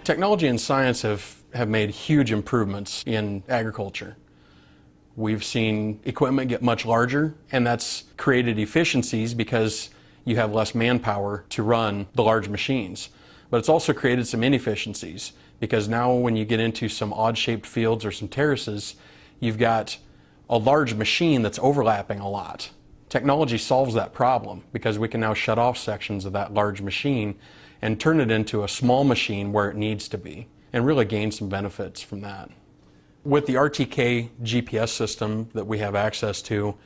Technology and science have made huge improvements in agriculture. We've seen equipment get much larger, and that's created efficiencies because you have less manpower to run the large machines. But it's also created some inefficiencies because now when you get into some odd-shaped fields or some terraces, you've got a large machine that's overlapping a lot. Technology solves that problem because we can now shut off sections of that large machine and turn it into a small machine where it needs to be and really gain some benefits from that. With the RTK GPS system that we have access to,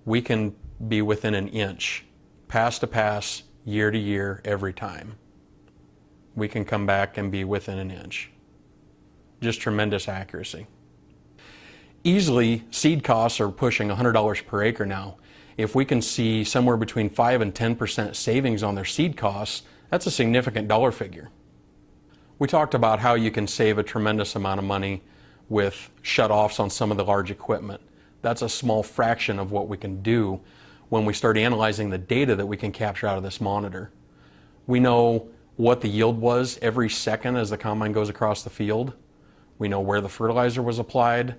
we can be within an inch, pass to pass, year to year, every time. We can come back and be within an inch. Just tremendous accuracy. Easily, seed costs are pushing $100 per acre now. If we can see somewhere between 5 and 10% savings on their seed costs, that's a significant dollar figure. We talked about how you can save a tremendous amount of money with shut-offs on some of the large equipment. That's a small fraction of what we can do when we start analyzing the data that we can capture out of this monitor. We know what the yield was every second as the combine goes across the field. We know where the fertilizer was applied.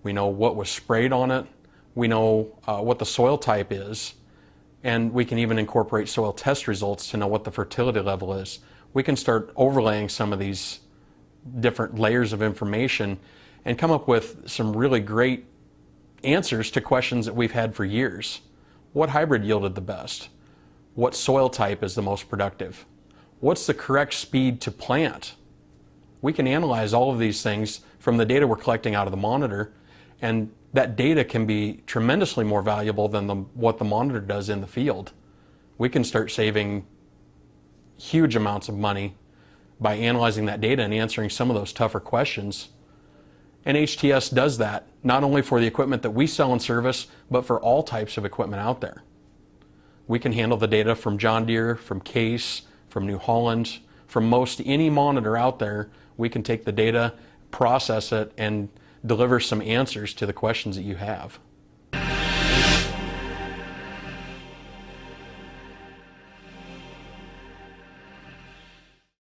We know what was sprayed on it. We know what the soil type is. And we can even incorporate soil test results to know what the fertility level is. We can start overlaying some of these different layers of information and come up with some really great answers to questions that we've had for years. What hybrid yielded the best? What soil type is the most productive? What's the correct speed to plant? We can analyze all of these things from the data we're collecting out of the monitor, and that data can be tremendously more valuable than what the monitor does in the field. We can start saving huge amounts of money by analyzing that data and answering some of those tougher questions. And HTS does that, not only for the equipment that we sell and service, but for all types of equipment out there. We can handle the data from John Deere, from Case, from New Holland, from most any monitor out there. We can take the data, process it, and deliver some answers to the questions that you have.